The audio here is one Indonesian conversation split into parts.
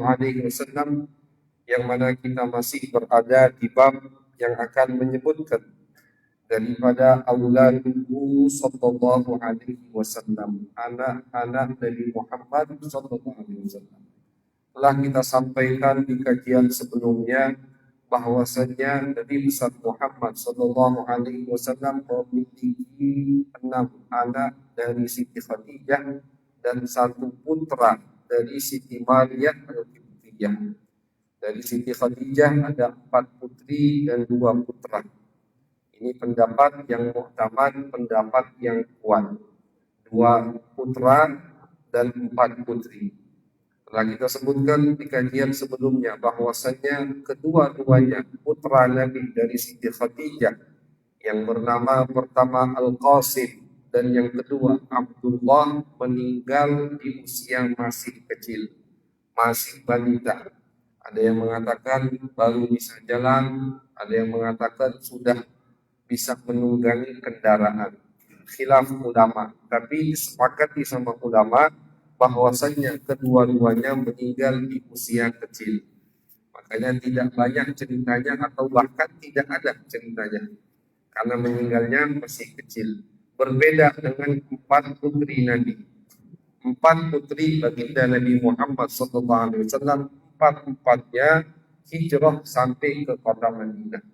Alaihi Wasallam, yang mana kita masih berada di bab yang akan menyebutkan daripada auladuhu sallallahu alaihi wasallam, anak-anak Nabi Muhammad sallallahu alaihi wasallam. Telah kita sampaikan di kajian sebelumnya bahwasanya Nabi besar Muhammad sallallahu alaihi wasallam memiliki 6 anak dari Siti Khadijah dan 1 putra dari Siti Maryam al-Qibtiyah. Dari Siti Khadijah ada 4 putri dan 2 putra. Ini pendapat yang muhtamad, pendapat yang kuat. 2 putra dan 4 putri. Telah kita sebutkan di kajian sebelumnya bahwasanya kedua-duanya putra Nabi dari Siti Khadijah, yang bernama pertama Al-Qasim dan yang kedua Abdullah, meninggal di usia masih kecil, masih balita. Ada yang mengatakan baru bisa jalan, ada yang mengatakan sudah bisa menunggangi kendaraan. Khilaf ulama, tapi disepakati sama ulama bahwasanya kedua-duanya meninggal di usia kecil. Makanya tidak banyak ceritanya atau bahkan tidak ada ceritanya, karena meninggalnya masih kecil. Berbeda dengan 4 putri Nabi. 4 putri baginda Nabi Muhammad SAW, 4-empatnya hijrah sampai ke kota Madinah.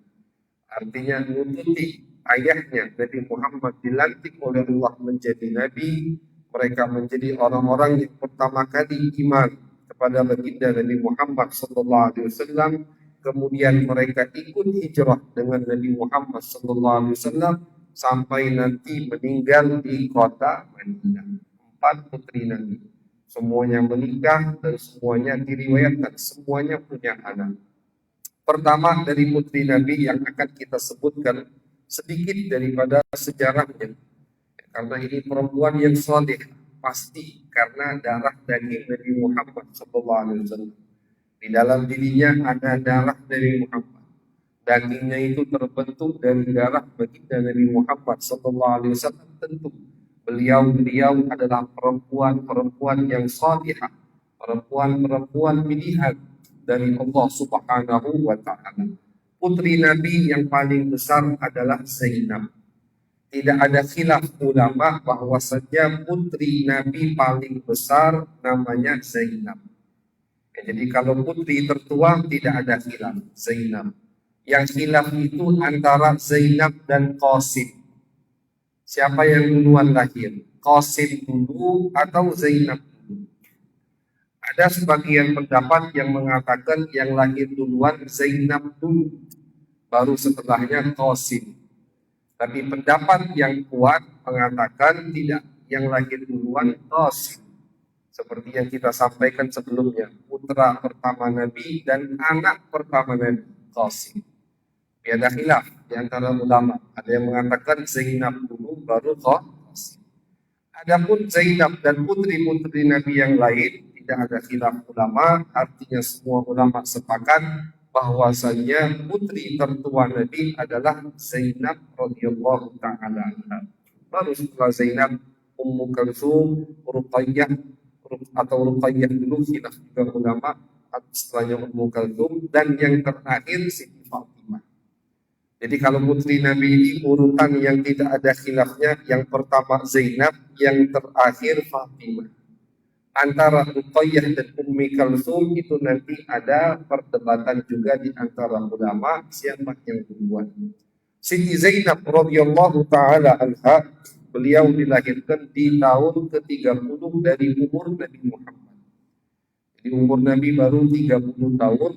Artinya nututi ayahnya Nabi Muhammad dilantik oleh Allah menjadi Nabi. Mereka menjadi orang-orang yang pertama kali iman kepada baginda Nabi Muhammad SAW. Kemudian mereka ikut hijrah dengan Nabi Muhammad SAW sampai nanti meninggal di kota Madinah. 4 putri Nabi, semuanya menikah dan semuanya diriwayatkan semuanya punya anak. Pertama dari putri Nabi yang akan kita sebutkan sedikit daripada sejarahnya, karena ini perempuan yang saleh pasti karena darah daging Nabi Muhammad SAW. Di dalam dirinya ada darah Nabi Muhammad. Dagingnya itu terbentuk dari darah baginda Nabi Muhammad SAW. Tentu beliau adalah perempuan yang salihah, perempuan pilihan dari Allah Subhanahu wa Ta'ala. Putri Nabi yang paling besar adalah Zainab. Tidak ada khilaf ulama bahwasanya putri Nabi paling besar namanya Zainab. Jadi kalau putri tertua tidak ada khilaf, Zainab. Yang khilaf itu antara Zainab dan Qasim. Siapa yang duluan lahir? Qasim dulu atau Zainab? Ada sebagian pendapat yang mengatakan yang lahir duluan Zainab dulu, baru setelahnya Qasim. Tapi pendapat yang kuat mengatakan tidak, yang lahir duluan Qasim. Seperti yang kita sampaikan sebelumnya, putra pertama Nabi dan anak pertama Nabi, Qasim. Ada khilaf di antara ulama. Ada yang mengatakan Zainab dulu baru Qasim. Adapun Zainab dan putri-putri Nabi yang lain tidak ada khilaf ulama, artinya semua ulama sepakat bahwasanya putri tertua Nabi adalah Zainab radhiyallahu taala anha. Baru setelah Zainab Ummu Kalsum, Ruqayyah atau Ruqayyah dulu, khilaf juga ulama, setelahnya Ummu Kalsum, dan yang terakhir Siti Fatimah. Jadi kalau putri Nabi ini urutan yang tidak ada khilafnya, yang pertama Zainab, yang terakhir Fatimah. Antara Ruqayyah dan Ummi Kalsum itu nanti ada perdebatan juga di antara ulama siapa yang duluan. Siti Zainab radhiyallahu taala anha, beliau dilahirkan di tahun ke-30 dari umur Nabi Muhammad. Jadi umur Nabi baru 30 tahun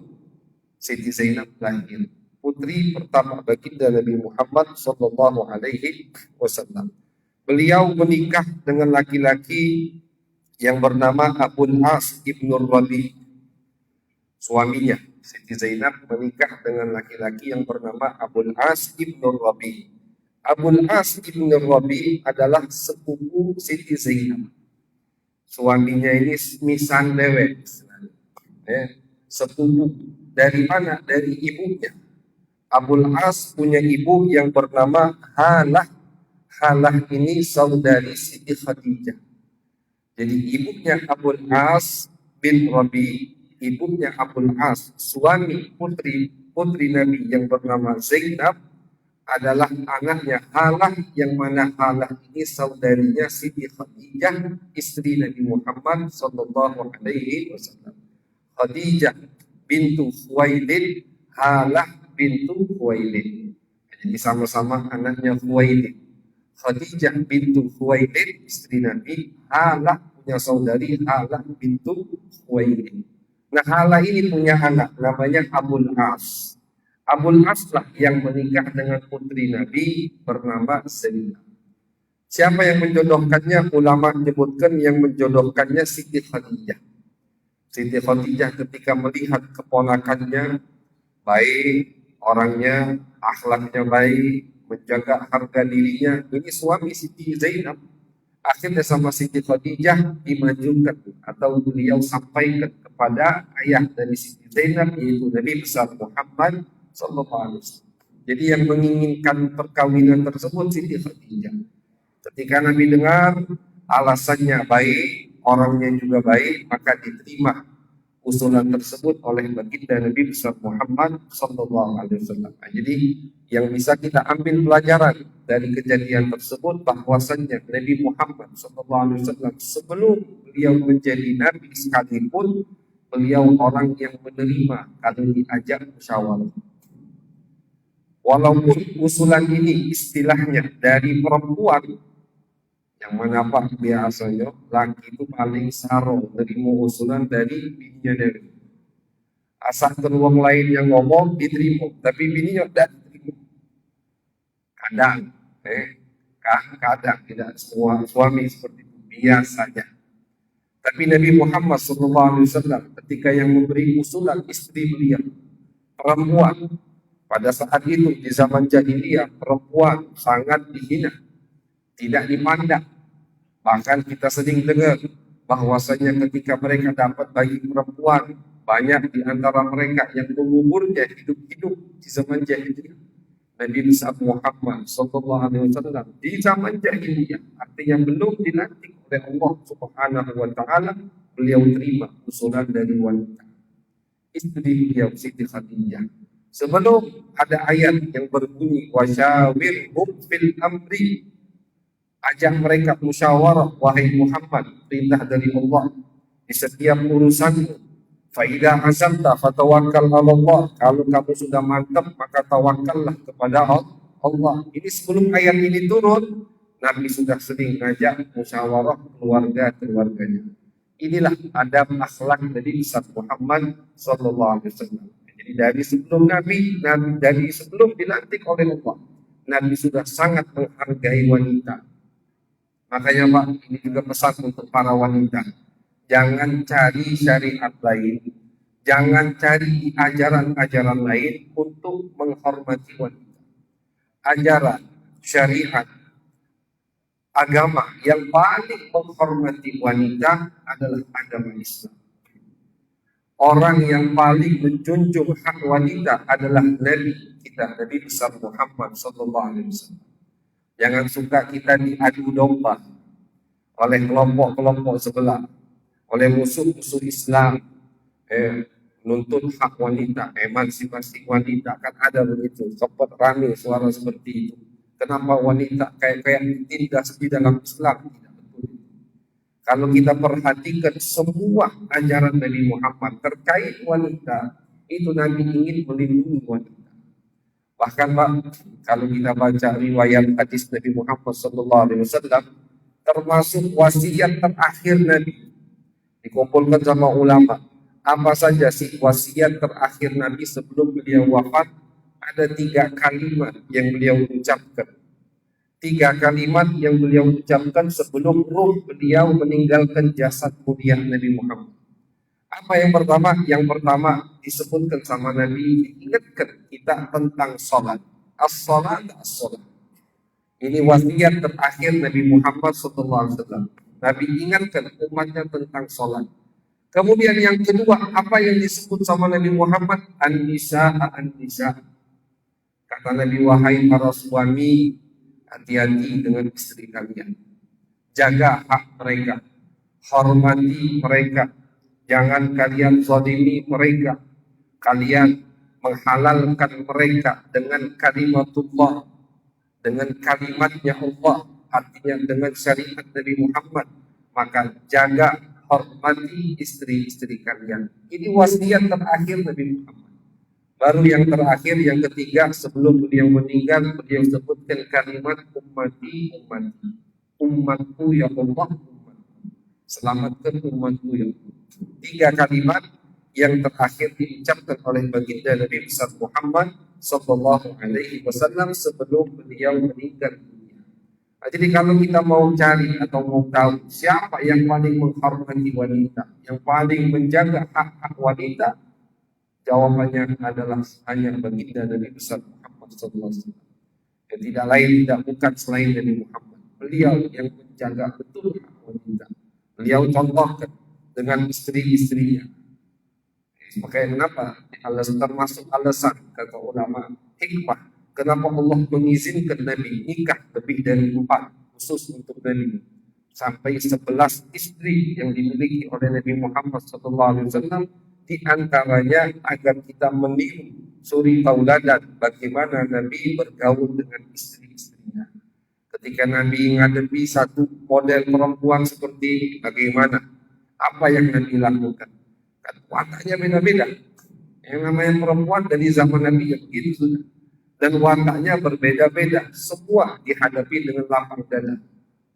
Siti Zainab lahir. Putri pertama baginda Nabi Muhammad sallallahu alaihi wasallam. Beliau menikah dengan laki-laki yang bernama Abul As ibnu Rabi. Suaminya Siti Zainab menikah dengan laki-laki yang bernama Abul As ibnu Rabi. Abul As ibnu Rabi adalah sepupu Siti Zainab. Suaminya ini misan dewek, sepupu. Dari mana? Dari ibunya. Abul As punya ibu yang bernama Halah. Halah ini saudari Siti Khadijah. Jadi ibunya Abul As bin Rabi ibunya Abul As, suami putri Nabi yang bernama Zainab, adalah anaknya Halah, yang mana Halah ini saudarinya Siti Khadijah, istri Nabi Muhammad sallallahu alaihi wasallam. Khadijah bintu Khuwailid, Halah bintu Khuwailid. Jadi sama-sama anaknya Khuwailid. Khadijah bintu Khuwailid, istri Nabi. Halah punya saudari Halah bintu Khuwailid. Nah, Halah ini punya anak namanya Abul As. Abul As lah yang menikah dengan putri Nabi bernama Zainab. Siapa yang menjodohkannya? Ulama menyebutkan yang menjodohkannya Siti Khadijah. Siti Khadijah ketika melihat keponakannya baik, orangnya, akhlaknya baik, menjaga harga dirinya, ini suami Siti Zainab. Akhirnya sama Siti Khadijah dimajukan atau beliau sampaikan kepada ayah dari Siti Zainab, yaitu Nabi besar Muhammad sallallahu alaihi wasallam. Jadi yang menginginkan perkawinan tersebut Siti Khadijah. Ketika Nabi dengar alasannya baik, orangnya juga baik, maka diterima usulan tersebut oleh baginda Nabi besar Muhammad sallallahu alaihi wasallam. Jadi yang bisa kita ambil pelajaran dari kejadian tersebut bahwasannya Nabi Muhammad sallallahu alaihi wasallam sebelum beliau menjadi nabi sekalipun, beliau orang yang menerima kalau diajak musyawarah. Walaupun usulan ini istilahnya dari perempuan, yang mana Pak biasanya laki itu paling sarong menerima usulan dari bininya dari. Asal teruang lain yang ngomong diterima, tapi bininya tidak diterima. Kadang tidak semua suami seperti itu, biasanya. Tapi Nabi Muhammad SAW ketika yang memberi usulan istri beliau perempuan, pada saat itu di zaman jahiliyah perempuan sangat dihina, tidak dipandang. Bahkan kita sering dengar bahwasanya ketika mereka dapat bagi perempuan, banyak di antara mereka yang menguburnya hidup-hidup di zaman jahiliyah. Nabi besar Muhammad sallallahu alaihi wasallam di zaman jahiliyah, artinya belum dilantik oleh Allah Subhanahu wa taala, beliau terima usulan dari wanita istri beliau Siti Khadijah. Sebelum ada ayat yang berbunyi wasyawirhum fil amri, ajak mereka musyawarah wahai Muhammad, perintah dari Allah di setiap urusanmu. Fa idza azamta fatawakkal 'ala Allah, kalau kamu sudah mantap maka tawakallah kepada Allah. Ini sebelum ayat ini turun, Nabi sudah sering ngajak musyawarah keluarganya. Inilah adab akhlak dari besar Muhammad sallallahu alaihi wasallam. Jadi dari sebelum Nabi, dari sebelum dilantik oleh Allah, Nabi sudah sangat menghargai wanita. Makanya Pak, ini juga pesan untuk para wanita. Jangan cari syariat lain, jangan cari ajaran-ajaran lain untuk menghormati wanita. Ajaran, syariat, agama yang paling menghormati wanita adalah agama Islam. Orang yang paling menjunjung hak wanita adalah Nabi kita, Nabi besar Muhammad sallallahu alaihi wasallam. Jangan suka kita diadu domba oleh kelompok-kelompok sebelah, oleh musuh-musuh Islam, nuntut hak wanita, emansipasi wanita, kan ada begitu, sempat ramai suara seperti itu. Kenapa wanita kayak ditindas di dalam Islam? Tidak betul. Kalau kita perhatikan semua ajaran Nabi Muhammad terkait wanita, itu Nabi ingin melindungi wanita. Bahkan Pak, kalau kita baca riwayat hadis Nabi Muhammad SAW, termasuk wasiat terakhir Nabi, dikumpulkan sama ulama. Apa saja sih wasiat terakhir Nabi sebelum beliau wafat? Ada 3 kalimat yang beliau ucapkan. 3 kalimat yang beliau ucapkan sebelum ruh beliau meninggalkan jasad mulia Nabi Muhammad. Apa yang pertama? Yang pertama disebutkan sama Nabi, ingatkan kita tentang sholat. As-sholat, as-sholat. Ini wasiat terakhir Nabi Muhammad SAW. Nabi ingatkan umatnya tentang sholat. Kemudian yang kedua, apa yang disebut sama Nabi Muhammad? An-nisa, an-nisa. Kata Nabi, wahai para suami, hati-hati dengan istri kalian. Jaga hak mereka, hormati mereka, Jangan kalian zalimi mereka. Kalian menghalalkan mereka dengan kalimatullah, dengan kalimatnya Allah, artinya dengan syariat Nabi Muhammad. Maka jaga, hormati istri-istri kalian. Ini wasiat terakhir Nabi Muhammad. Baru yang terakhir, yang ketiga, sebelum beliau meninggal, beliau sebutkan kalimat ummati, ummati. Umatku ya Allah, umatku. Selamatkan umatku ya Allah. 3 kalimat yang terakhir diucapkan oleh baginda Nabi besar Muhammad Sallallahu Alaihi Wasallam sebelum beliau meninggal dunia. Jadi kalau kita mau cari atau mau tahu siapa yang paling menghormati wanita, yang paling menjaga hak-hak wanita, jawabannya adalah hanya baginda Nabi besar Muhammad Sallallahu Alaihi Wasallam. Yang tidak lain tidak bukan selain Nabi Muhammad. Beliau yang menjaga betul hak wanita. Beliau contohkan dengan istri-istrinya. Makanya kenapa? Termasuk alasan kata ulama hikmah kenapa Allah mengizinkan Nabi nikah lebih dari 4 khusus untuk Nabi sampai 11 istri yang dimiliki oleh Nabi Muhammad SAW, di antaranya agar kita meniru suri tauladan bagaimana Nabi bergaul dengan istri-istrinya. Ketika Nabi menghadapi satu model perempuan seperti ini, bagaimana? Apa yang Nabi lakukan? Kan wataknya beda-beda. Yang namanya perempuan dari zaman Nabi yang begitu sudah. Dan wataknya berbeda-beda. Semua dihadapi dengan lapang dada.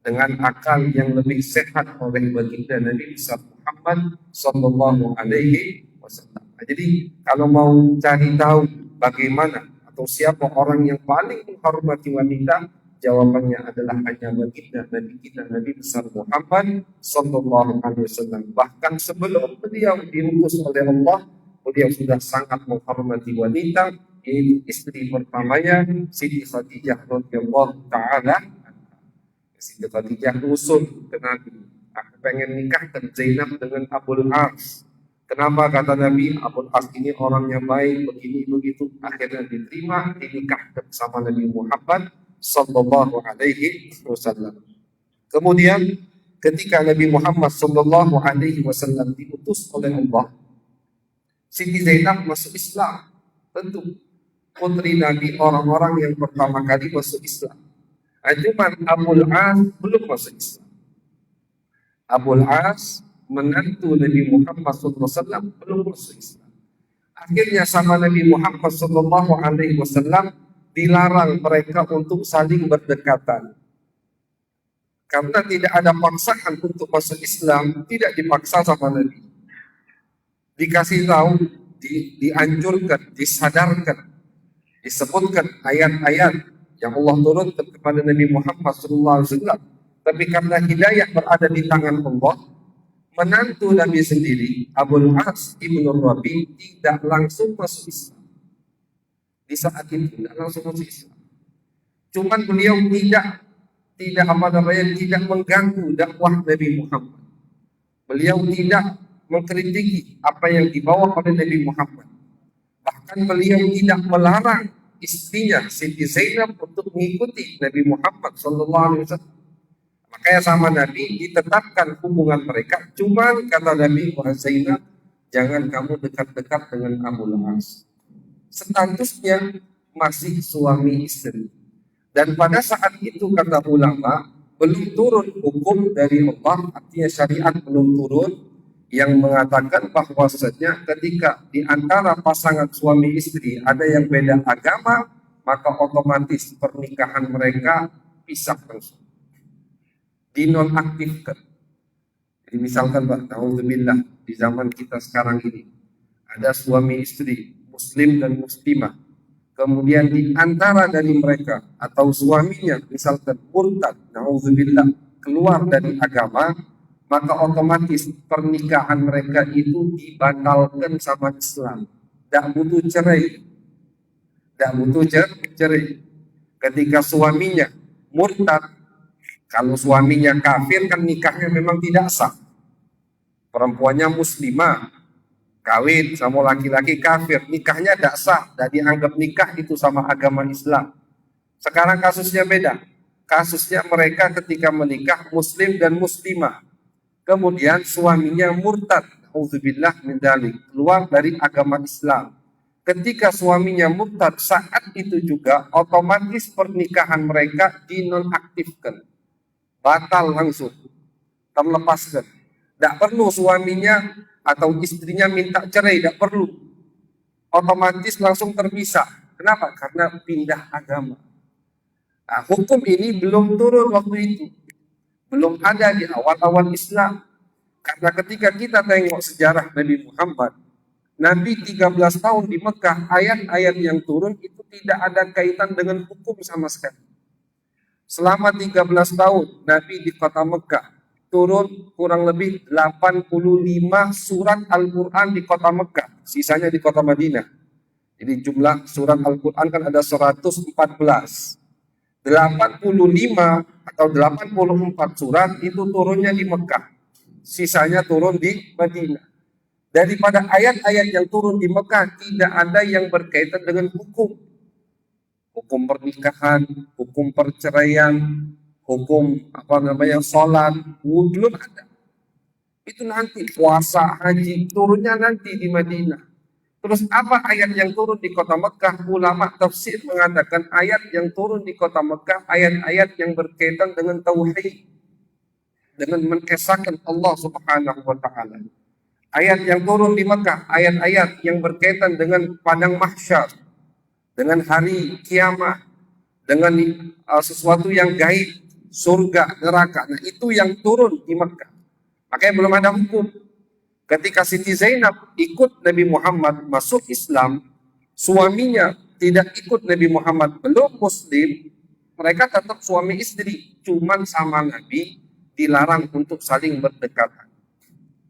Dengan akal yang lebih sehat oleh baginda Nabi besar Muhammad Sallallahu Alaihi Wasallam. Jadi kalau mau cari tahu bagaimana atau siapa orang yang paling menghormati wanita, jawabannya adalah hanya baginda Nabi kita Nabi besar Muhammad Sallallahu Alaihi Wasallam. Bahkan sebelum beliau diutus oleh Allah, beliau sudah sangat menghormati wanita, yaitu istri pertamanya Siti Khadijah radhiyallahu taala. Siti Khadijah usul ke Nabi, aku pengen nikahkan Zainab dengan Abul As. Kenapa kata Nabi, Abul As ini orangnya baik, begini begitu. Akhirnya diterima, dinikahkan sama Nabi Muhammad Sallallahu Alaihi Wasallam. Kemudian ketika Nabi Muhammad Sallallahu Alaihi Wasallam diutus oleh Allah, Siti Zainab masuk Islam. Tentu putri Nabi, orang-orang yang pertama kali masuk Islam. Cuma Abul As belum masuk Islam. Abul As menantu Nabi Muhammad SAW belum masuk Islam. Akhirnya sama Nabi Muhammad SAW dilarang mereka untuk saling berdekatan. Karena tidak ada paksaan untuk masuk Islam, tidak dipaksa sama Nabi. Dikasih tahu, dianjurkan, disadarkan, disebutkan ayat-ayat yang Allah turunkan kepada Nabi Muhammad SAW. Tapi karena hidayah berada di tangan Allah, menantu Nabi sendiri, Abul As ibnu Rabi, tidak langsung masuk Islam. Di saat itu tidak langsung masuk Islam. Cuman beliau tidak mengganggu dakwah Nabi Muhammad. Beliau tidak mengkritiki apa yang dibawa oleh Nabi Muhammad. Bahkan beliau tidak melarang istrinya Siti Zainab untuk mengikuti Nabi Muhammad SAW. Makanya sama Nabi ditetapkan hubungan mereka. Cuman kata Nabi, wahai Zainab, jangan kamu dekat-dekat dengan Abul As. Statusnya masih suami istri. Dan pada saat itu kata ulama, belum turun hukum dari Allah, artinya syariat belum turun, yang mengatakan bahwasanya ketika di antara pasangan suami istri ada yang beda agama, maka otomatis pernikahan mereka pisah langsung, dinonaktifkan. Jadi misalkan Pak, naudzubillah, di zaman kita sekarang ini ada suami istri muslim dan muslimah, kemudian di antara dari mereka atau suaminya misalkan murtad, naudzubillah, keluar dari agama, maka otomatis pernikahan mereka itu dibatalkan sama Islam. Tidak butuh cerai. Tidak butuh cerai. Ketika suaminya murtad, kalau suaminya kafir kan nikahnya memang tidak sah. Perempuannya muslimah, kawin sama laki-laki kafir, nikahnya tidak sah, tidak dianggap nikah itu sama agama Islam. Sekarang kasusnya beda. Kasusnya mereka ketika menikah muslim dan muslimah, kemudian suaminya murtad, auzubillah min dzalik, keluar dari agama Islam. Ketika suaminya murtad, saat itu juga otomatis pernikahan mereka dinonaktifkan, batal langsung, terlepaskan. Tidak perlu suaminya atau istrinya minta cerai, tidak perlu. Otomatis langsung terpisah. Kenapa? Karena pindah agama. Nah, hukum ini belum turun waktu itu. Belum ada di awal-awal Islam. Karena ketika kita tengok sejarah Nabi Muhammad, Nabi 13 tahun di Mekah, ayat-ayat yang turun itu tidak ada kaitan dengan hukum sama sekali. Selama 13 tahun Nabi di kota Mekah, turun kurang lebih 85 surat Al-Quran di kota Mekah, sisanya di kota Madinah. Jadi jumlah surat Al-Quran kan ada 114. 85 atau 84 surat itu turunnya di Mekah, sisanya turun di Madinah. Daripada ayat-ayat yang turun di Mekah tidak ada yang berkaitan dengan hukum pernikahan, hukum perceraian, hukum sholat, belum ada. Itu nanti puasa, haji turunnya nanti di Madinah. Terus apa ayat yang turun di kota Mekah? Ulama tafsir mengatakan ayat yang turun di kota Mekah ayat-ayat yang berkaitan dengan tauhid, dengan mengesahkan Allah Subhanahu wa taala. Ayat yang turun di Mekah, ayat-ayat yang berkaitan dengan padang mahsyar, dengan hari kiamat, dengan sesuatu yang gaib, surga, neraka. Nah, itu yang turun di Mekah. Makanya belum ada hukum. Ketika Siti Zainab ikut Nabi Muhammad masuk Islam, suaminya tidak ikut Nabi Muhammad, belum muslim, mereka tetap suami istri, cuman sama Nabi dilarang untuk saling berdekatan.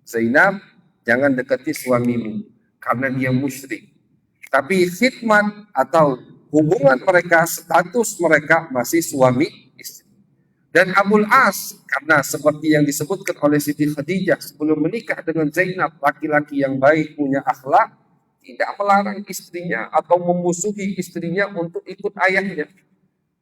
Zainab, jangan dekati suamimu karena dia musyrik. Tapi khidmat atau hubungan mereka, status mereka masih suami istri. Dan Abul As, karena seperti yang disebutkan oleh Siti Khadijah sebelum menikah dengan Zainab, laki-laki yang baik, punya akhlak, tidak melarang istrinya atau memusuhi istrinya untuk ikut ayahnya.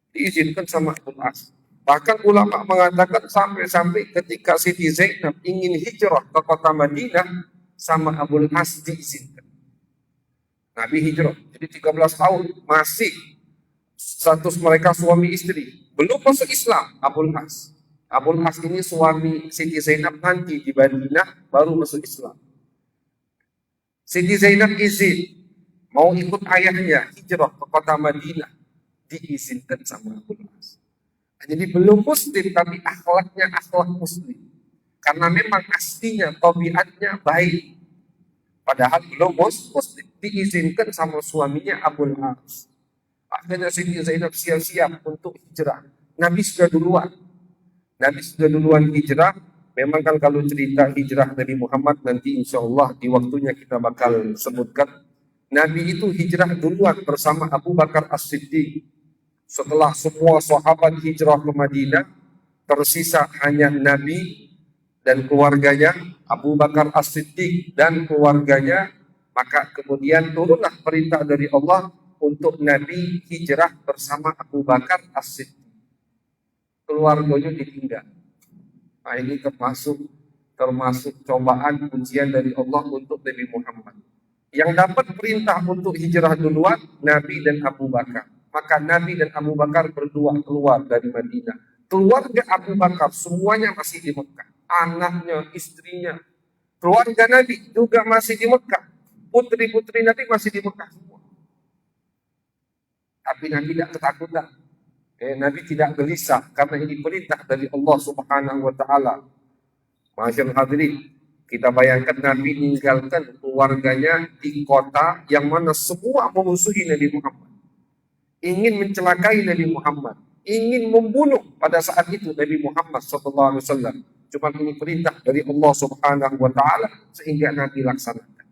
Diizinkan sama Abul As. Bahkan ulama mengatakan sampai-sampai ketika Siti Zainab ingin hijrah ke kota Madinah, sama Abul As diizinkan. Nabi hijrah, jadi 13 tahun masih status mereka suami istri. Belum masuk Islam, Abul As. Abul As ini suami Siti Zainab nanti di Madinah baru masuk Islam. Siti Zainab izin mau ikut ayahnya hijrah ke kota Madinah, diizinkan sama Abul As. Jadi belum muslim tapi akhlaknya akhlak muslim. Karena memang aslinya tabiatnya baik. Padahal belum muslim, diizinkan sama suaminya Abul As. Akhirnya Siti Zainab siap-siap untuk hijrah. Nabi sudah duluan. Nabi sudah duluan hijrah. Memang kan kalau cerita hijrah Nabi Muhammad nanti insya Allah di waktunya kita bakal sebutkan. Nabi itu hijrah duluan bersama Abu Bakar As-Siddiq. Setelah semua sahabat hijrah ke Madinah, tersisa hanya Nabi dan keluarganya, Abu Bakar As-Siddiq dan keluarganya. Maka kemudian turunlah perintah dari Allah untuk Nabi hijrah bersama Abu Bakar As-Siddiq. Keluarganya ditinggal. Nah, ini termasuk cobaan ujian dari Allah untuk Nabi Muhammad. Yang dapat perintah untuk hijrah duluan Nabi dan Abu Bakar. Maka Nabi dan Abu Bakar berdua keluar dari Madinah. Keluarga Abu Bakar semuanya masih di Mekah. Anaknya, istrinya, keluarga Nabi juga masih di Mekah. Putri-putri Nabi masih di Mekah semua. Tapi Nabi tidak ketakutan. Nabi tidak gelisah karena ini perintah dari Allah Subhanahu wa taala. Masyaallah hadirin, kita bayangkan Nabi meninggalkan keluarganya di kota yang mana semua memusuhi Nabi Muhammad. Ingin mencelakai Nabi Muhammad, ingin membunuh pada saat itu Nabi Muhammad sallallahu alaihi wasallam. Cuma ini perintah dari Allah Subhanahu wa taala sehingga Nabi laksanakan.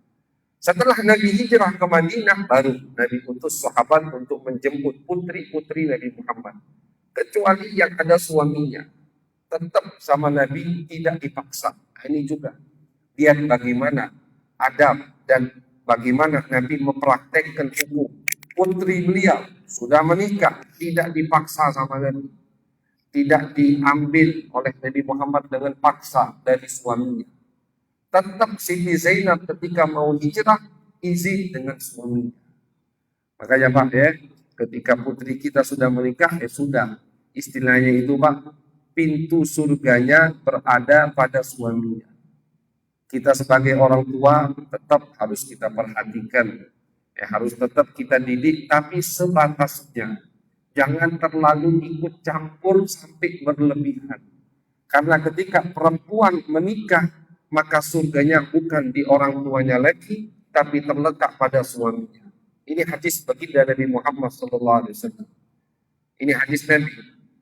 Setelah Nabi hijrah ke Madinah, baru Nabi utus sahabat untuk menjemput putri-putri Nabi Muhammad. Kecuali yang ada suaminya. Tetap sama Nabi tidak dipaksa. Ini juga. Lihat bagaimana adab dan bagaimana Nabi mempraktekkan hukum. Putri beliau sudah menikah, tidak dipaksa sama Nabi. Tidak diambil oleh Nabi Muhammad dengan paksa dari suaminya. tetap Siti Zainab ketika mau hijrah izin dengan suaminya. Makanya Pak ya, ketika putri kita sudah menikah, sudah. Istilahnya itu Pak, pintu surganya berada pada suaminya. Kita sebagai orang tua tetap harus kita perhatikan. Harus tetap kita didik, tapi sebatasnya. Jangan terlalu ikut campur sampai berlebihan. Karena ketika perempuan menikah, maka surganya bukan di orang tuanya lagi, tapi terletak pada suaminya. Ini hadis baginda Nabi Muhammad SAW. Ini hadis Nabi.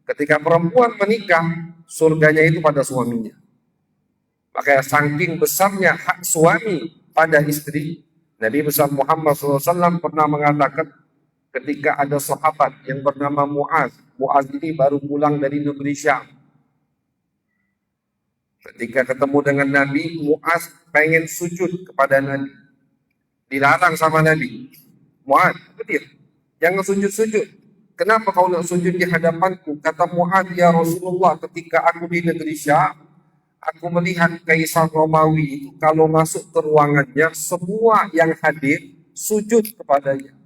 Ketika perempuan menikah, surganya itu pada suaminya. Maka saking besarnya hak suami pada istri, Nabi besar Muhammad SAW pernah mengatakan ketika ada sahabat yang bernama Muaz. Muaz ini baru pulang dari negeri Syam. Ketika ketemu dengan Nabi, Muaz pengen sujud kepada Nabi. Dilarang sama Nabi. Muaz, betul, jangan sujud-sujud. Kenapa kau nak sujud di hadapanku? Kata Muaz, ya Rasulullah, ketika aku di negeri Syam, aku melihat Kaisar Romawi itu kalau masuk ke ruangannya, semua yang hadir sujud kepadanya.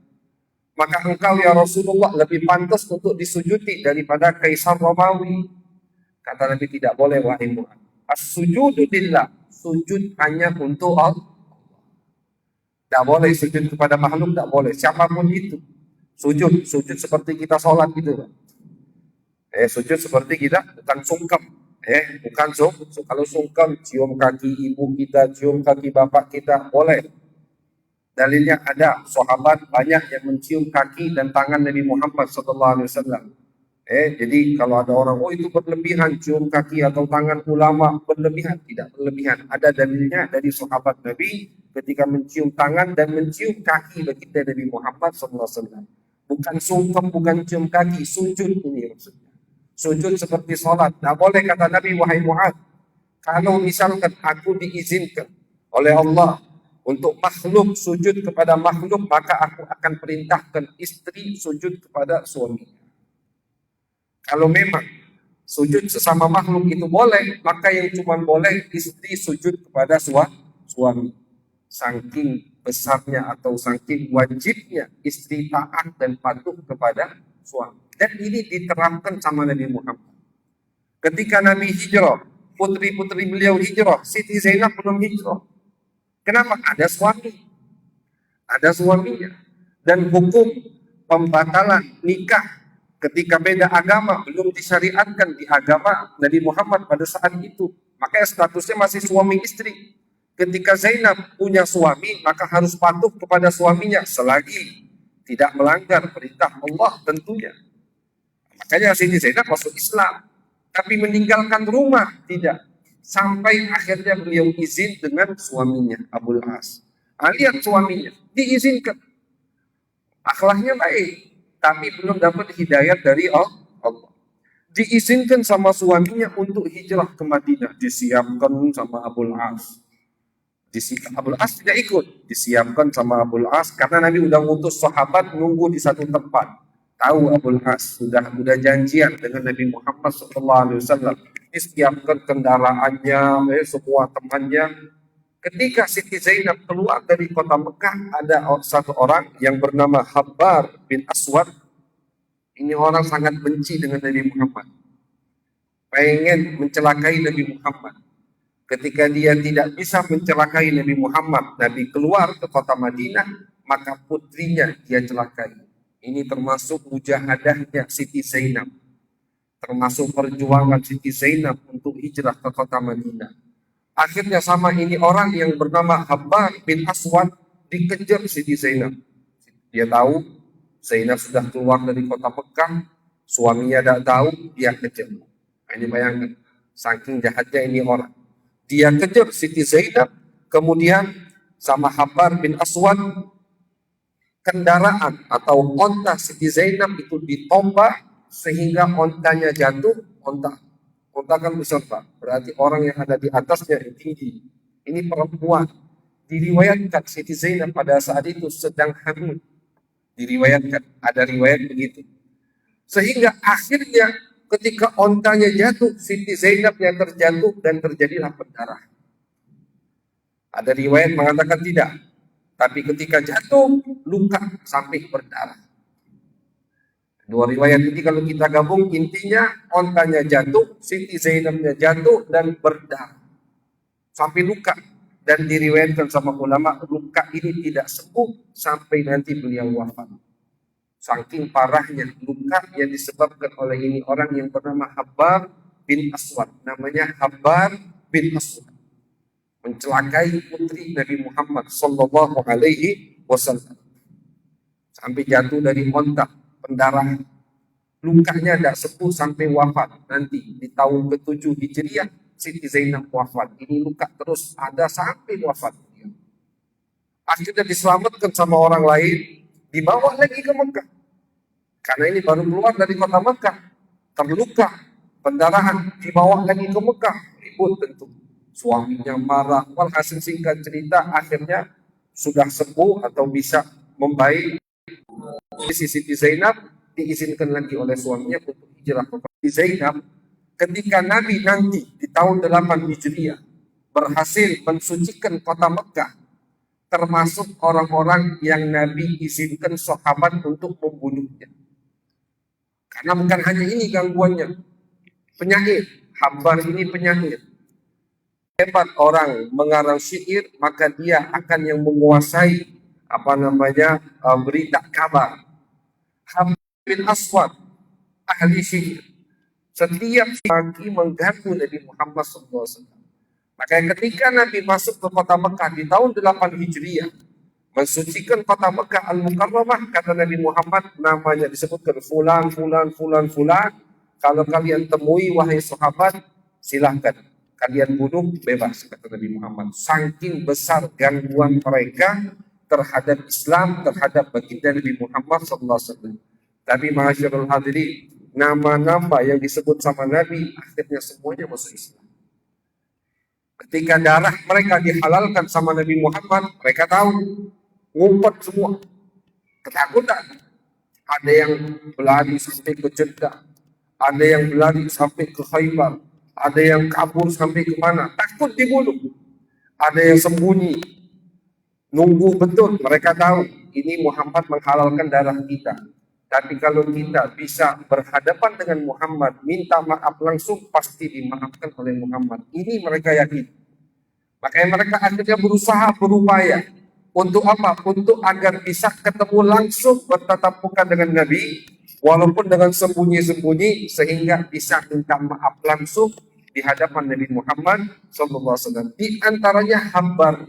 Maka engkau ya Rasulullah lebih pantas untuk disujudi daripada Kaisar Romawi. Kata Nabi, tidak boleh wahai Muaz. As-sujudu lillah, sujud hanya untuk Allah. Tidak boleh sujud kepada makhluk, tidak boleh. Siapapun itu. Sujud seperti kita sholat gitu. Sujud seperti kita, bukan sungkem. Bukan sungkem. Kalau sungkem, cium kaki ibu kita, cium kaki bapak kita, boleh. Dalilnya ada, sahabat banyak yang mencium kaki dan tangan Nabi Muhammad SAW. Jadi kalau ada orang, itu berlebihan, cium kaki atau tangan ulama, berlebihan. Tidak berlebihan. Ada dalilnya dari sahabat Nabi ketika mencium tangan dan mencium kaki baginda Nabi Muhammad SAW. Bukan sungkem, bukan cium kaki, sujud ini maksudnya. Sujud seperti sholat. Nah boleh kata Nabi, wahai Mu'ad, kalau misalkan aku diizinkan oleh Allah untuk makhluk sujud kepada makhluk, maka aku akan perintahkan istri sujud kepada suaminya. Kalau memang sujud sesama makhluk itu boleh, maka yang cuma boleh istri sujud kepada suami. Saking besarnya atau saking wajibnya istri taat dan patuh kepada suami. Dan ini diterapkan sama Nabi Muhammad. Ketika Nabi hijrah, putri-putri beliau hijrah, Siti Zainab belum hijrah. Kenapa? Ada suami. Ada suaminya. Dan hukum pembatalan nikah ketika beda agama belum disyariatkan di agama Nabi Muhammad pada saat itu. Makanya statusnya masih suami istri. Ketika Zainab punya suami, maka harus patuh kepada suaminya selagi tidak melanggar perintah Allah tentunya. Makanya Siti Zainab masuk Islam, tapi meninggalkan rumah tidak. Sampai akhirnya beliau izin dengan suaminya, Abul As. Lihat suaminya, diizinkan. Akhlaknya baik, tapi belum dapat hidayat dari Allah. Diizinkan sama suaminya untuk hijrah ke Madinah. Disiapkan sama Abul As. Abul As tidak ikut. Disiapkan sama Abul As, karena Nabi udah ngutus sahabat nunggu di satu tempat. Tahu Abul As, sudah janjian dengan Nabi Muhammad SAW. Disiapkan kendaraannya, semua temannya. Ketika Siti Zainab keluar dari kota Mekah, ada satu orang yang bernama Habbar bin Aswad. Ini orang sangat benci dengan Nabi Muhammad. Pengen mencelakai Nabi Muhammad. Ketika dia tidak bisa mencelakai Nabi Muhammad, Nabi keluar ke kota Madinah, maka putrinya dia celakai. Ini termasuk mujahadahnya Siti Zainab. Termasuk perjuangan Siti Zainab untuk hijrah ke kota Madinah. Akhirnya sama ini orang yang bernama Habbar bin Aswad dikejar Siti Zainab. Dia tahu Zainab sudah keluar dari kota Mekah, suaminya tidak tahu, dia kejar. Ini bayangkan, saking jahatnya ini orang. Dia kejar Siti Zainab, kemudian sama Habbar bin Aswad, kendaraan atau onta Siti Zainab itu ditombak sehingga ontanya jatuh. Onta kan besar Pak, berarti orang yang ada di atasnya yang tinggi. Ini perempuan. Diriwayatkan Siti Zainab pada saat itu sedang hamil. Diriwayatkan, ada riwayat begitu. Sehingga akhirnya ketika ontanya jatuh, Siti Zainab yang terjatuh dan terjadilah pendarahan. Ada riwayat mengatakan tidak. Tapi ketika jatuh, luka sampai berdarah. Dua riwayat ini kalau kita gabung, intinya ontanya jatuh, Siti Zainabnya jatuh dan berdarah. Sampai luka. Dan diriwayatkan sama ulama, luka ini tidak sembuh sampai nanti beliau wafat. Saking parahnya luka yang disebabkan oleh ini orang yang bernama Habbar bin Aswad. Namanya Habbar bin Aswad. Mencelakai putri Nabi Muhammad Sallallahu Alaihi Wasallam. Sampai jatuh dari onta, pendarahan. Lukanya tidak sembuh sampai wafat. Nanti di tahun ke-7 Hijriah, Siti Zainab wafat. Ini luka terus ada sampai wafat. Akhirnya diselamatkan sama orang lain, dibawa lagi ke Mekah. Karena ini baru keluar dari kota Mekah, terluka, pendarahan, dibawa lagi ke Mekah. Ribut tentu. Suaminya marah. Walhasil singkat cerita, akhirnya sudah sembuh atau bisa membaik. Siti Zainab diizinkan lagi oleh suaminya untuk hijrah ke Zainab. Ketika Nabi nanti di tahun 8 Hijriah berhasil mensucikan kota Mekah, termasuk orang-orang yang Nabi izinkan sahabat untuk membunuhnya. Karena bukan hanya ini gangguannya, penyakit. Habbar ini penyakit. Hebat orang mengarang syair, maka dia akan yang menguasai berita kabar. Habbar bin Aswad, ahli syair. Setiap pagi mengganggu Nabi Muhammad SAW. Maka ketika Nabi masuk ke kota Mekah di tahun 8 Hijriah, mensucikan kota Mekah Al-Mukarramah, kata Nabi Muhammad, namanya disebutkan fulan. Kalau kalian temui wahai sahabat, silahkan kalian bunuh, bebas, kata Nabi Muhammad. Saking besar gangguan mereka terhadap Islam, terhadap baginda Nabi Muhammad SAW. Tapi masyarul hadirin, nama-nama yang disebut sama Nabi akhirnya semuanya masuk Islam. Ketika darah mereka dihalalkan sama Nabi Muhammad, mereka tahu, ngumpet semua, ketakutan. Ada yang berlari sampai ke Jeddah, ada yang berlari sampai ke Khaybar, ada yang kabur sampai ke mana, takut dibunuh. Ada yang sembunyi, nunggu betul, mereka tahu ini Muhammad menghalalkan darah kita. Tapi kalau kita bisa berhadapan dengan Muhammad, minta maaf langsung, pasti dimaafkan oleh Muhammad. Ini mereka yakin. Makanya mereka akhirnya berusaha, berupaya. Untuk apa? Untuk agar bisa ketemu langsung, bertatap muka dengan Nabi, walaupun dengan sembunyi-sembunyi, sehingga bisa minta maaf langsung di hadapan Nabi Muhammad SAW. Di antaranya Habbar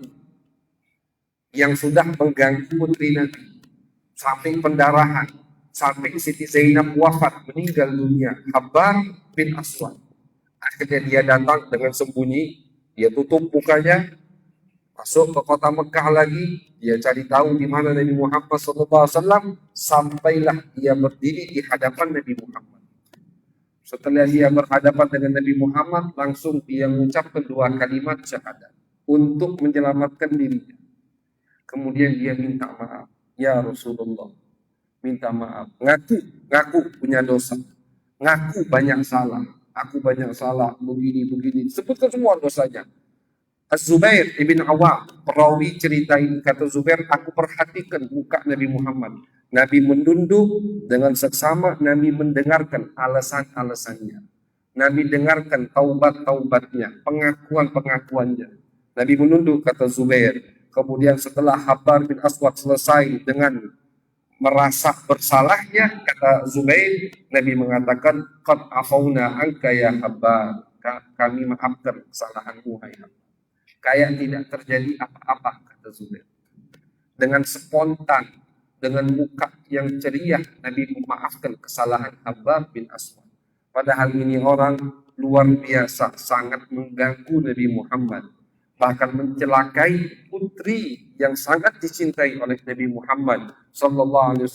yang sudah mengganggu putri Nabi sampai pendarahan, sampai Siti Zainab wafat, meninggal dunia. Habbar bin Aswad. Akhirnya dia datang dengan sembunyi, dia tutup mukanya, masuk ke kota Mekah lagi, dia cari tahu di mana Nabi Muhammad SAW, sampailah dia berdiri di hadapan Nabi Muhammad. Setelah dia berhadapan dengan Nabi Muhammad, langsung dia mengucapkan 2 kalimat syahadat untuk menyelamatkan dirinya. Kemudian dia minta maaf, ya Rasulullah, minta maaf, ngaku punya dosa, ngaku banyak salah, aku banyak salah, begini, sebutkan semua dosanya. Az-Zubair ibn Awam, perawi cerita ini, kata Zubair, aku perhatikan muka Nabi Muhammad. Nabi menunduk dengan seksama, Nabi mendengarkan alasan-alasannya. Nabi dengarkan taubat-taubatnya, pengakuan-pengakuannya. Nabi menunduk, kata Zubair. Kemudian setelah Habbar bin Aswad selesai dengan merasa bersalahnya, kata Zubair, Nabi mengatakan, qad afauna anka ya Habbar, kami maafkan kesalahanmu hai Habbar. Kayak tidak terjadi apa-apa, kata Zubair. Dengan spontan, dengan muka yang ceria, Nabi memaafkan kesalahan Habbar bin Aswad. Padahal ini orang luar biasa, sangat mengganggu Nabi Muhammad. Bahkan mencelakai putri yang sangat dicintai oleh Nabi Muhammad SAW.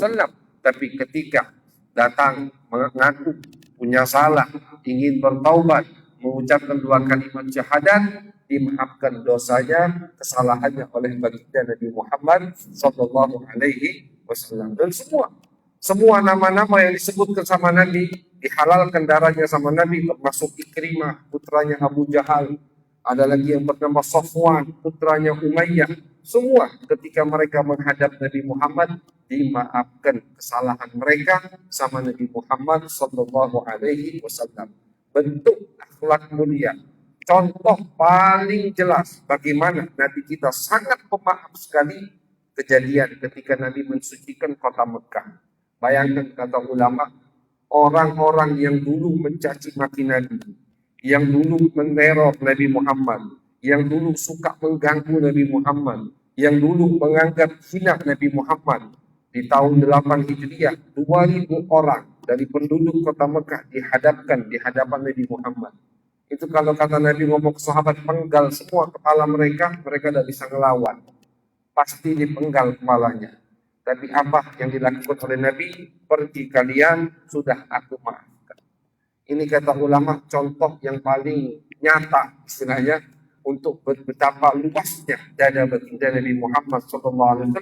Tapi ketika datang mengaku punya salah, ingin bertaubat, mengucapkan 2 kalimat syahadat, dimaafkan dosanya, kesalahannya oleh baginda Nabi Muhammad SAW. Dan semua nama-nama yang disebutkan sama Nabi, dihalalkan darahnya sama Nabi, termasuk Ikrimah, putranya Abu Jahal, Ada lagi yang bernama Safwan, putranya Umayyah. Semua ketika mereka menghadap Nabi Muhammad, dimaafkan kesalahan mereka sama Nabi Muhammad Sallallahu Alaihi Wasallam. Bentuk akhlak mulia. Contoh paling jelas bagaimana Nabi kita sangat pemaaf sekali kejadian ketika Nabi mensucikan kota Mekah. Bayangkan, kata ulama, orang-orang yang dulu mencaci maki Nabi, yang dulu meneror Nabi Muhammad, yang dulu suka mengganggu Nabi Muhammad, yang dulu menganggap hina Nabi Muhammad, di tahun 8 Hijriah, 2000 orang dari penduduk kota Mekah dihadapkan di hadapan Nabi Muhammad. Itu kalau kata Nabi ngomong ke sahabat, penggal semua kepala mereka, mereka tidak bisa ngelawan. Pasti dipenggal kepalanya. Tapi apa yang dilakukan oleh Nabi? Pergi kalian, sudah aku maafkan. Ini kata ulama contoh yang paling nyata istilahnya untuk betapa luasnya dada baginda Nabi Muhammad SAW,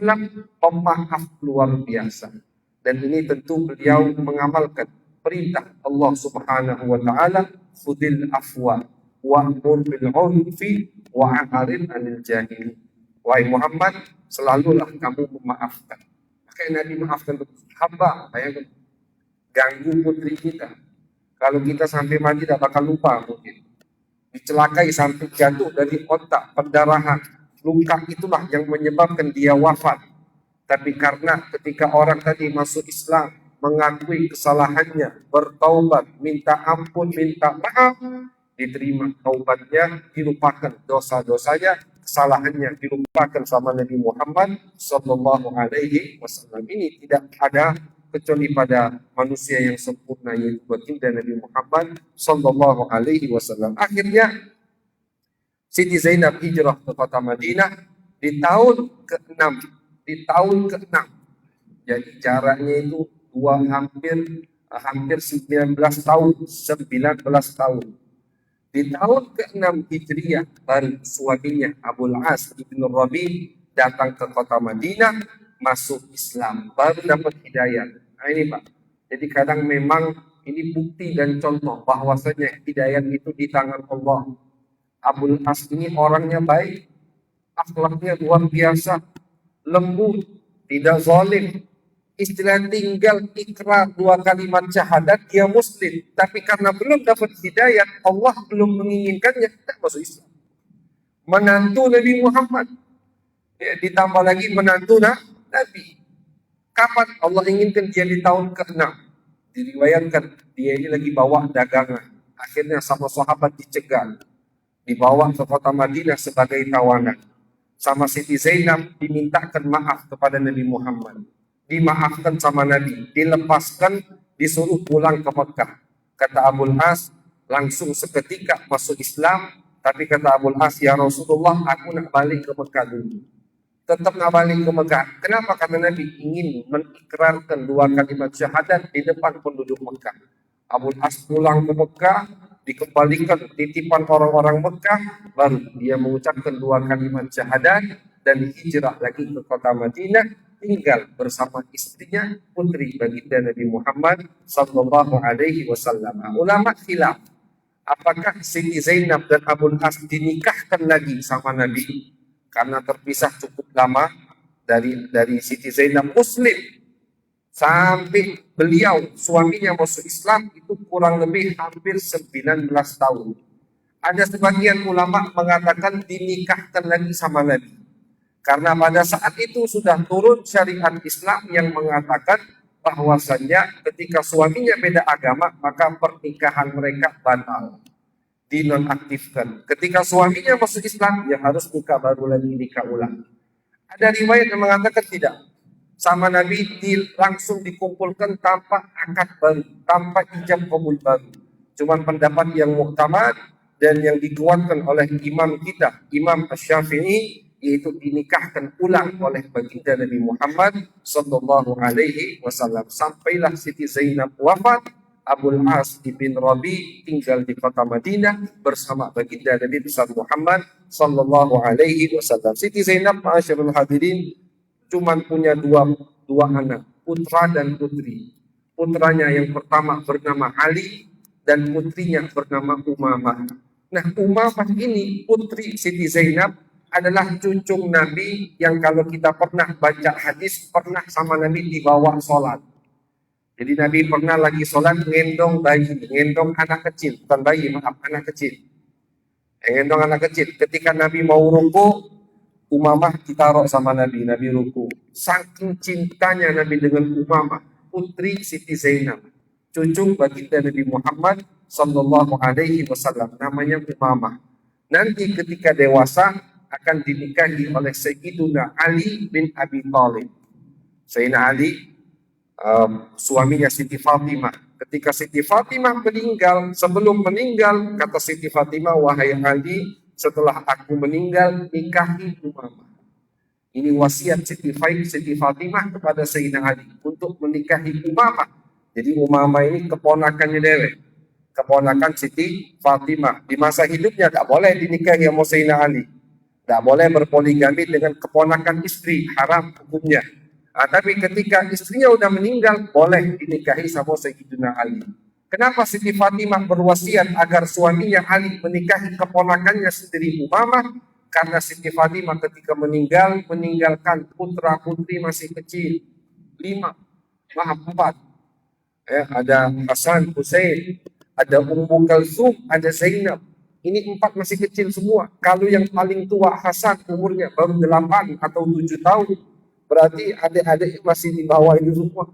pemaaf luar biasa. Dan ini tentu beliau mengamalkan perintah Allah Subhanahu wa taala, khudil afwa wa'mur bil 'urfi wa'arid 'anil jahil. Wahai Muhammad, selalulah kamu memaafkan. Makanya Nabi maafkan hamba, bayangkan ganggu putri kita. Kalau kita sampai mati tidak bakal lupa mungkin. Dicelakai sampai jatuh dari otak, pendarahan, luka itulah yang menyebabkan dia wafat. Tapi karena ketika orang tadi masuk Islam, mengakui kesalahannya, bertaubat, minta ampun, minta maaf, diterima taubatnya, dilupakan dosa-dosanya, kesalahannya dilupakan sama Nabi Muhammad Sallallahu Alaihi Wasallam. Ini tidak ada kecuali pada manusia yang sempurna, yaitu baginda Nabi Muhammad Sallallahu Alaihi Wasallam. Akhirnya Siti Zainab hijrah ke kota Madinah di tahun ke-6. Di tahun ke-6. Jadi jaraknya itu hampir 19 tahun. 19 tahun. Di tahun ke-6 Hijriah, baru suaminya Abul As ibn Rabi datang ke kota Madinah, masuk Islam, baru dapat hidayah. Nah ini Pak, jadi kadang memang ini bukti dan contoh bahwasanya hidayah itu di tangan Allah. Abul As ini orangnya baik, akhlaknya luar biasa, lembut, tidak zalim. Istilah tinggal ikrar 2 kalimat syahadat, dia muslim. Tapi karena belum dapat hidayah, Allah belum menginginkannya, tidak masuk Islam. Menantu Nabi Muhammad, ya, ditambah lagi menantu Nabi. Kapan Allah inginkan dia? Di tahun ke-6. Diriwayatkan dia ini lagi bawa dagangan. Akhirnya sama sahabat dicegat, dibawa ke kota Madinah sebagai tawanan. Sama Siti Zainab dimintakan maaf kepada Nabi Muhammad. Dimaafkan sama Nabi, dilepaskan, disuruh pulang ke Mekah. Kata Abul As, langsung seketika masuk Islam. Tapi kata Abul As, ya Rasulullah, aku nak balik ke Mekah dulu. Tetap nak balik ke Mekah. Kenapa? Karena Nabi ingin mengikrarkan 2 kalimat syahadat di depan penduduk Mekah. Abul As pulang ke Mekah, dikembalikan titipan orang-orang Mekah, baru dia mengucapkan 2 kalimat syahadat dan hijrah lagi ke kota Madinah, tinggal bersama istrinya, putri baginda Nabi Muhammad Sallallahu Alaihi Wasallam. Ulama khilaf, apakah Siti Zainab dan Abul As dinikahkan lagi sama Nabi karena terpisah cukup lama. Dari Siti Zainab muslim sampai beliau suaminya masuk Islam itu kurang lebih hampir 19 tahun. Ada sebagian ulama mengatakan dinikahkan lagi sama Nabi. Karena pada saat itu sudah turun syariat Islam yang mengatakan bahwasannya ketika suaminya beda agama, maka pernikahan mereka batal, dinonaktifkan. Ketika suaminya masuk Islam, ya harus nikah baru lagi, nikah ulang. Ada riwayat yang mengatakan tidak. Sama Nabi langsung dikumpulkan tanpa akad baru, tanpa ijab qabul baru. Cuman pendapat yang muktamad dan yang dikuatkan oleh imam kita, Imam Asy-Syafi'i, yaitu dinikahkan ulang oleh baginda Nabi Muhammad Sallallahu Alaihi Wasallam. Sampailah Siti Zainab wafat, Abul As bin Rabi tinggal di kota Madinah bersama baginda Nabi besar Muhammad Sallallahu Alaihi Wasallam. Siti Zainab, ma'asyiral hadirin, cuman punya dua anak, putra dan putri. Putranya yang pertama bernama Ali dan putrinya bernama Umamah. Nah, Umamah ini putri Siti Zainab adalah cucu Nabi yang kalau kita pernah baca hadis, pernah sama Nabi dibawa sholat. Jadi Nabi pernah lagi sholat ngendong bayi, ngendong anak kecil, bukan bayi, maaf, anak kecil. Ngendong anak kecil. Ketika Nabi mau ruku, Umamah ditaruh sama Nabi, Nabi ruku. Saking cintanya Nabi dengan Umamah, putri Siti Zainab, cucu baginda Nabi Muhammad Sallallahu Alaihi Wasallam, namanya Umamah. Nanti ketika dewasa akan dinikahi oleh Sayyiduna Ali bin Abi Thalib. Sayyidina Ali, suaminya Siti Fatimah. Ketika Siti Fatimah meninggal, sebelum meninggal, kata Siti Fatimah, wahai Ali, setelah aku meninggal, nikahi Umamah. Ini wasiat Siti Fatimah kepada Sayyidina Ali untuk menikahi Umamah. Jadi Umamah ini keponakannya Dewi, keponakan Siti Fatimah. Di masa hidupnya tak boleh dinikahi sama Sayyidina Ali. Tak boleh berpoligami dengan keponakan istri, haram hukumnya. Tapi ketika istrinya udah meninggal, boleh dinikahi sama Sayyidina Ali. Kenapa Siti Fatimah berwasiat agar suaminya Ali menikahi keponakannya sendiri Umamah? Karena Siti Fatimah ketika meninggal, meninggalkan putra putri masih kecil. 4. Ada Hasan, Hussein, ada Ummu Kalsum, ada Zainab. Ini 4 masih kecil semua. Kalau yang paling tua Hasan umurnya baru 8 atau 7 tahun, berarti adik-adik masih di bawah itu semua.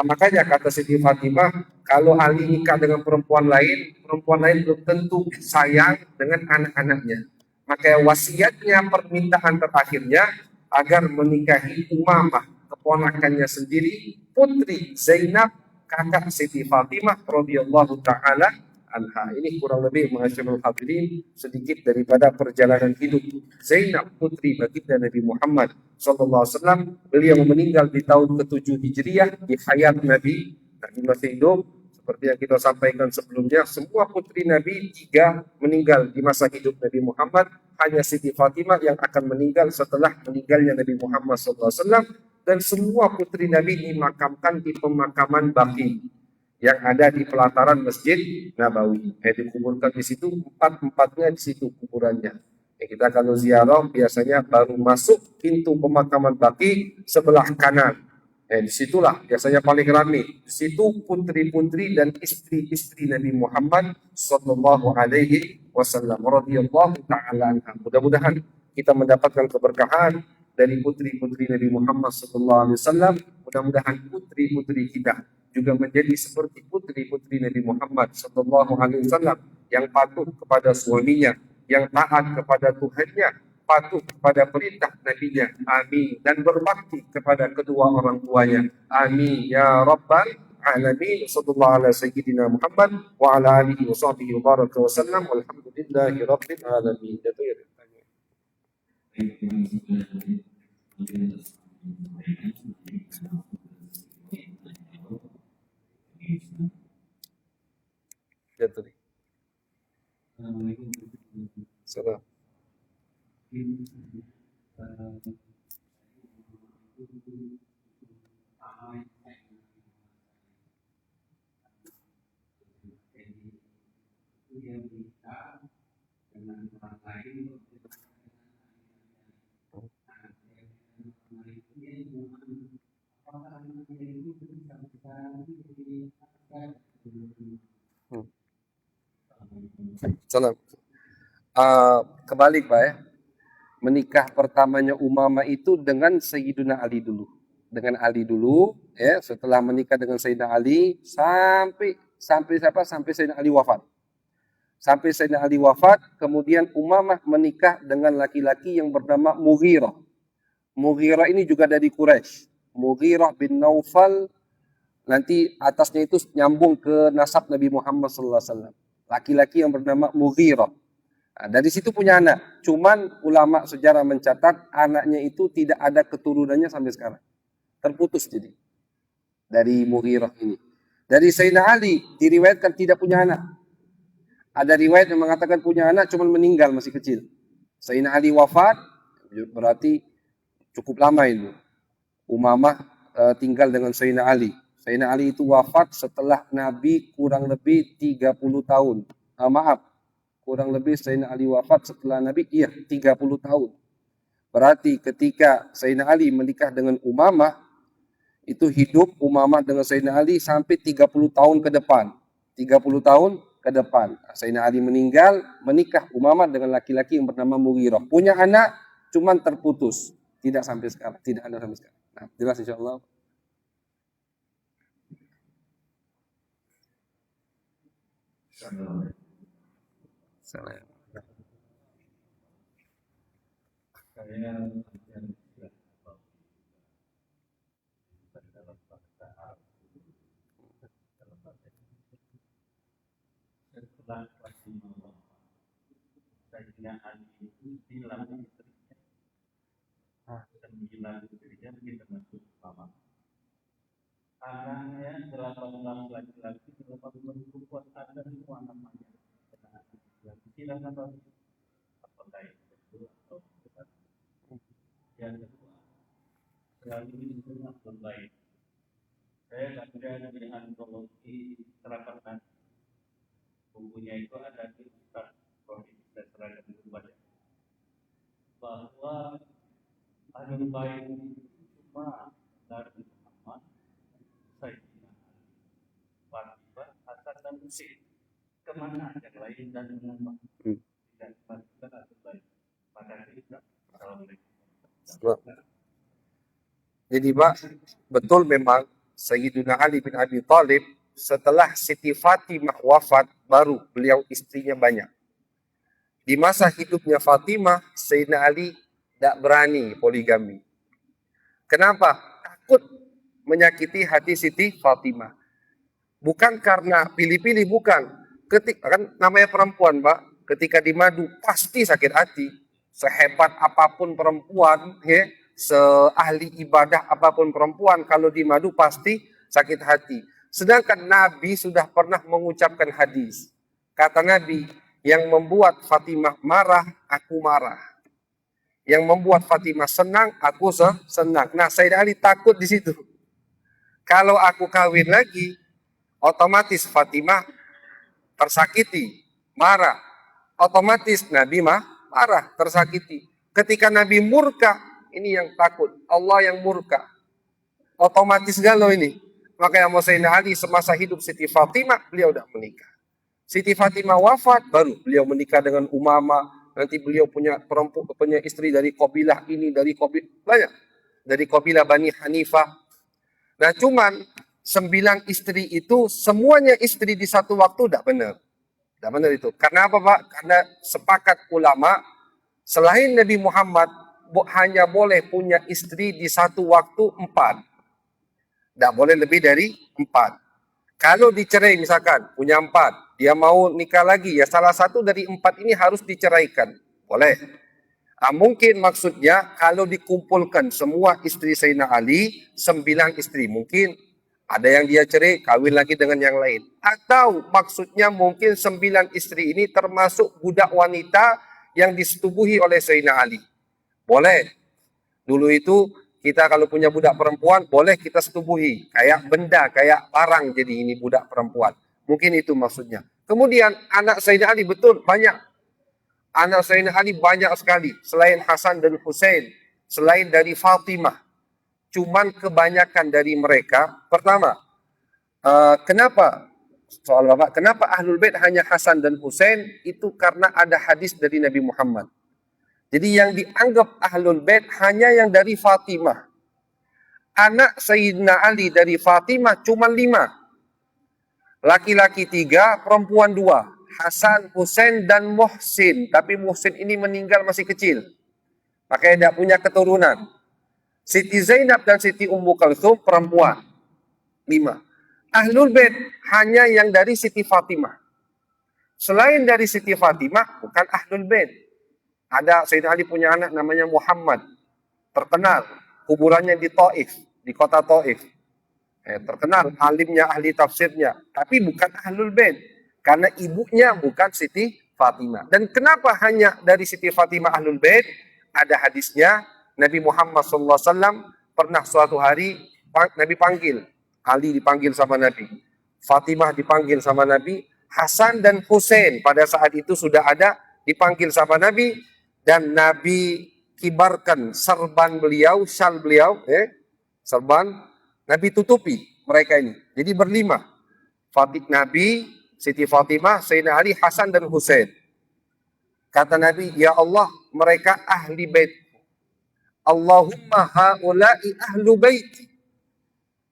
Makanya kata Siti Fatimah, kalau Ali nikah dengan perempuan lain belum tentu sayang dengan anak-anaknya. Maka wasiatnya, permintaan terakhirnya agar menikahi Umamah, keponakannya sendiri, putri Zainab, kakak Siti Fatimah radhiyallahu taala anha. Ini kurang lebih ma'asyiral hadirin sedikit daripada perjalanan hidup Zainab putri baginda Nabi Muhammad sallallahu alaihi wasallam. Beliau meninggal di tahun ke-7 Hijriah di hayat Nabi. Nabi masih hidup. Seperti yang kita sampaikan sebelumnya, semua putri Nabi 3 meninggal di masa hidup Nabi Muhammad. Hanya Siti Fatimah yang akan meninggal setelah meninggalnya Nabi Muhammad SAW. Dan semua putri Nabi dimakamkan di pemakaman Baqi yang ada di pelataran Masjid Nabawi. Dikuburkan di situ, 4-4-nya di situ kuburannya. Kita kalau ziarah biasanya baru masuk pintu pemakaman Baqi sebelah kanan. Disitulah biasanya paling ramai. Di situ putri-putri dan istri-istri Nabi Muhammad Sallallahu Alaihi Wasallam radhiyallahu taala anha. Mudah-mudahan kita mendapatkan keberkahan dari putri-putri Nabi Muhammad Sallallahu Alaihi Wasallam. Mudah-mudahan putri-putri kita juga menjadi seperti putri-putri Nabi Muhammad Sallallahu Alaihi Wasallam yang patuh kepada suaminya, yang taat kepada Tuhannya, patuh kepada perintah Nabi-Nya, amin, dan berbakti kepada kedua orang tuanya, amin ya rabbal alamin. Sallallahu ala sayyidina Muhammad wa ala alihi wa sahbihi wa baraka wa sallam walhamdulillahi rabbil alamin. Itu ya. Jatuh. Salam. Salam. Kebalik Pak ya. Menikah pertamanya Umamah itu dengan Sayyidina Ali dulu. Dengan Ali dulu, ya. Setelah menikah dengan Sayyidina Ali sampai siapa? Sampai Sayyidina Ali wafat. Sampai Sayyidina Ali wafat, kemudian Umamah menikah dengan laki-laki yang bernama Mughirah. Mughirah ini juga dari Quraisy. Mughirah bin Naufal, nanti atasnya itu nyambung ke nasab Nabi Muhammad SAW. Laki-laki yang bernama Mughirah. Nah, dari situ punya anak. Cuman ulama sejarah mencatat anaknya itu tidak ada keturunannya sampai sekarang. Terputus jadi. Dari Mughirah ini. Dari Sayyidina Ali diriwayatkan tidak punya anak. Ada riwayat yang mengatakan punya anak cuman meninggal masih kecil. Sayyidina Ali wafat, berarti cukup lama itu. Umamah tinggal dengan Sayyidina Ali. Sayyidina Ali itu wafat setelah Nabi kurang lebih 30 tahun. Maaf, kurang lebih Sayyidina Ali wafat setelah Nabi, iya 30 tahun. Berarti ketika Sayyidina Ali menikah dengan Umamah, itu hidup Umamah dengan Sayyidina Ali sampai 30 tahun ke depan. 30 tahun ke depan. Sayyidina Ali meninggal, menikah Umamah dengan laki-laki yang bernama Mughirah. Punya anak, cuman terputus. Tidak sampai sekarang. Tidak ada sampai sekarang. Nah, jelas insyaAllah. Salam. Setelah Rasulullah Sayyidina Ali itu bilang istrinya 9 istrinya kita masuk sama anaknya 18 laki-laki 18 perempuan ada semua namanya silakan apakah itu betul atau bukan. Yang kedua selalu itu terbaik saya baca di antologi Terapan bukunya itu ada di Ustaz Rohid Seragam Baca bahwa Ahlul Bait cuma dari Muhammad, Sayyidina Fatimah, Hasan dan Husain. Kemana yang lain dan mengapa? Tidak dipastikan Ahlul Bait. Maka kita Assalamualaikum. Jadi Pak, betul memang Sayyidina Ali bin Abi Thalib setelah Siti Fatimah wafat, baru beliau istrinya banyak. Di masa hidupnya Fatimah, Sayyidina Ali tidak berani poligami. Kenapa? Takut menyakiti hati Siti Fatimah. Bukan karena pilih-pilih, bukan. Ketika kan namanya perempuan, Pak, ketika di madu pasti sakit hati. Sehebat apapun perempuan, ya, seahli ibadah apapun perempuan, kalau di madu pasti sakit hati. Sedangkan Nabi sudah pernah mengucapkan hadis. Kata Nabi, yang membuat Fatimah marah, aku marah. Yang membuat Fatimah senang, aku senang. Nah, Sayyidina Ali takut di situ. Kalau aku kawin lagi, otomatis Fatimah tersakiti, marah. Otomatis Nabi marah, tersakiti. Ketika Nabi murka, ini yang takut. Allah yang murka. Otomatis galau ini. Makanya Sayyidina Ali semasa hidup Siti Fatimah, beliau sudah menikah. Siti Fatimah wafat, baru beliau menikah dengan Umamah. Nanti beliau punya istri dari kabilah ini, dari kabilah banyak. Dari kabilah Bani Hanifah. Nah cuman 9 istri itu semuanya istri di satu waktu tidak benar. Tidak benar itu. Karena apa Pak? Karena sepakat ulama, selain Nabi Muhammad hanya boleh punya istri di satu waktu 4. Tidak boleh lebih dari 4. Kalau dicerai misalkan, punya 4, dia mau nikah lagi, ya salah satu dari 4 ini harus diceraikan. Boleh. Mungkin maksudnya kalau dikumpulkan semua istri Sayyidina Ali, 9 istri. Mungkin ada yang dia cerai, kawin lagi dengan yang lain. Atau maksudnya mungkin 9 istri ini termasuk budak wanita yang disetubuhi oleh Sayyidina Ali. Boleh. Dulu itu kita kalau punya budak perempuan, boleh kita setubuhi. Kayak benda, kayak barang jadi ini budak perempuan. Mungkin itu maksudnya. Kemudian anak Sayyidina Ali betul banyak. Anak Sayyidina Ali banyak sekali. Selain Hasan dan Husain. Selain dari Fatimah. Cuman kebanyakan dari mereka. Pertama, kenapa? Soal Bapak, kenapa Ahlul Bait hanya Hasan dan Husain? Itu karena ada hadis dari Nabi Muhammad. Jadi yang dianggap Ahlul Bait hanya yang dari Fatimah. Anak Sayyidina Ali dari Fatimah cuma 5. Laki-laki 3, perempuan 2. Hasan, Husain, dan Muhsin. Tapi Muhsin ini meninggal masih kecil. Makanya tidak punya keturunan. Siti Zainab dan Siti Ummu Kalsum perempuan. 5. Ahlul Bait hanya yang dari Siti Fatimah. Selain dari Siti Fatimah, bukan Ahlul Bait. Ada Sayyidina Ali punya anak namanya Muhammad. Terkenal. Kuburannya di Taif. Di kota Taif. Terkenal. Alimnya, ahli tafsirnya. Tapi bukan Ahlul Bait. Karena ibunya bukan Siti Fatimah. Dan kenapa hanya dari Siti Fatimah Ahlul Bait? Ada hadisnya. Nabi Muhammad SAW pernah suatu hari Nabi panggil. Ali dipanggil sama Nabi. Fatimah dipanggil sama Nabi. Hasan dan Husain pada saat itu sudah ada, dipanggil sama Nabi, dan Nabi kibarkan serban beliau, syal beliau, serban, Nabi tutupi mereka ini. Jadi berlima, Nabi, Siti Fatimah, Sayyidina Ali, Hasan dan Husain. Kata Nabi, ya Allah, mereka ahli bait. Allahumma haula'i ahlu baiti.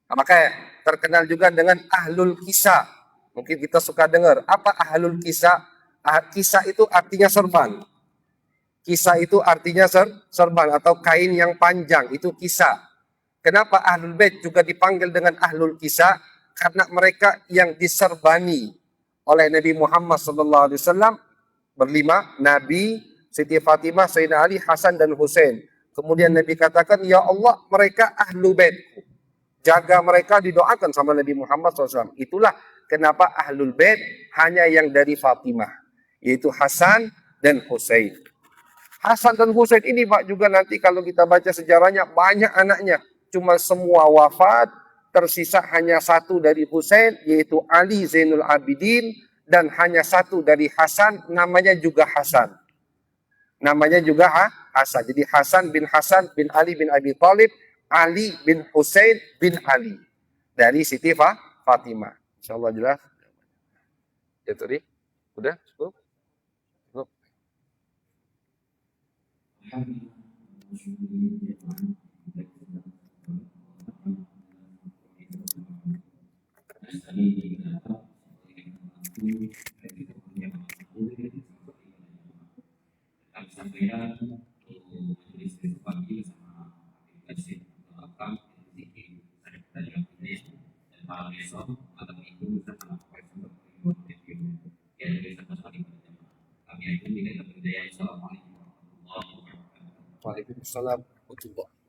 Nah, maka terkenal juga dengan ahlul kisah. Mungkin kita suka dengar, apa ahlul kisah? Kisah itu artinya serban. Kisah itu artinya serban atau kain yang panjang, itu kisah. Kenapa ahlul bait juga dipanggil dengan ahlul kisah? Karena mereka yang diserbani oleh Nabi Muhammad SAW berlima, Nabi, Siti Fatimah, Sayyidina Ali, Hasan dan Husain. Kemudian Nabi katakan, ya Allah, mereka ahlu bait. Jaga mereka, didoakan sama Nabi Muhammad SAW. Itulah kenapa ahlul bait hanya yang dari Fatimah, yaitu Hasan dan Husain. Hasan dan Husain ini Pak juga nanti kalau kita baca sejarahnya banyak anaknya. Cuma semua wafat, tersisa hanya satu dari Husain, yaitu Ali Zainul Abidin, dan hanya satu dari Hasan, namanya juga Hasan. Namanya juga Hasan. Jadi Hasan bin Ali bin Abi Thalib, Ali bin Husain bin Ali. Dari Siti Fatimah. Insyaallah jelas. Ya tadi. Udah? Cukup? Cukup. Waalaikumsalam warahmatullahi wabarakatuh.